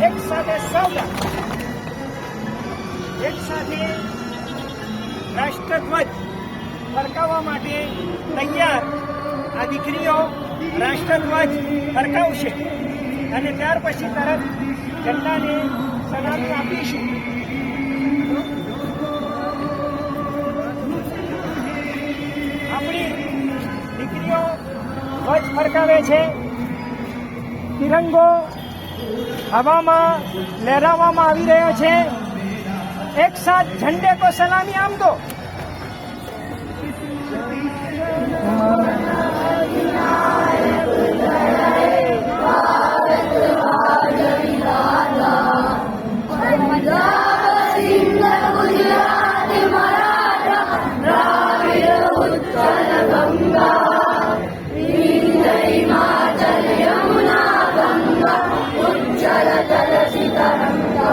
એક સાથે સૌદા એક સાથે રાષ્ટ્રધ્વજ ફરકાવવા માટે તૈયાર આ દીકરીઓ રાષ્ટ્રધ્વજ ફરકાવશે અને ત્યાર પછી તરત ઝંડાને સલામી આપીશું. આપણી દીકરીઓ ધ્વજ ફરકાવે છે. તિરંગો હવામાં લહેરાવવામાં આવી રહ્યો છે. એક સાથ ઝંડે કો સલામી આમ દો. Jala jala sita ranga,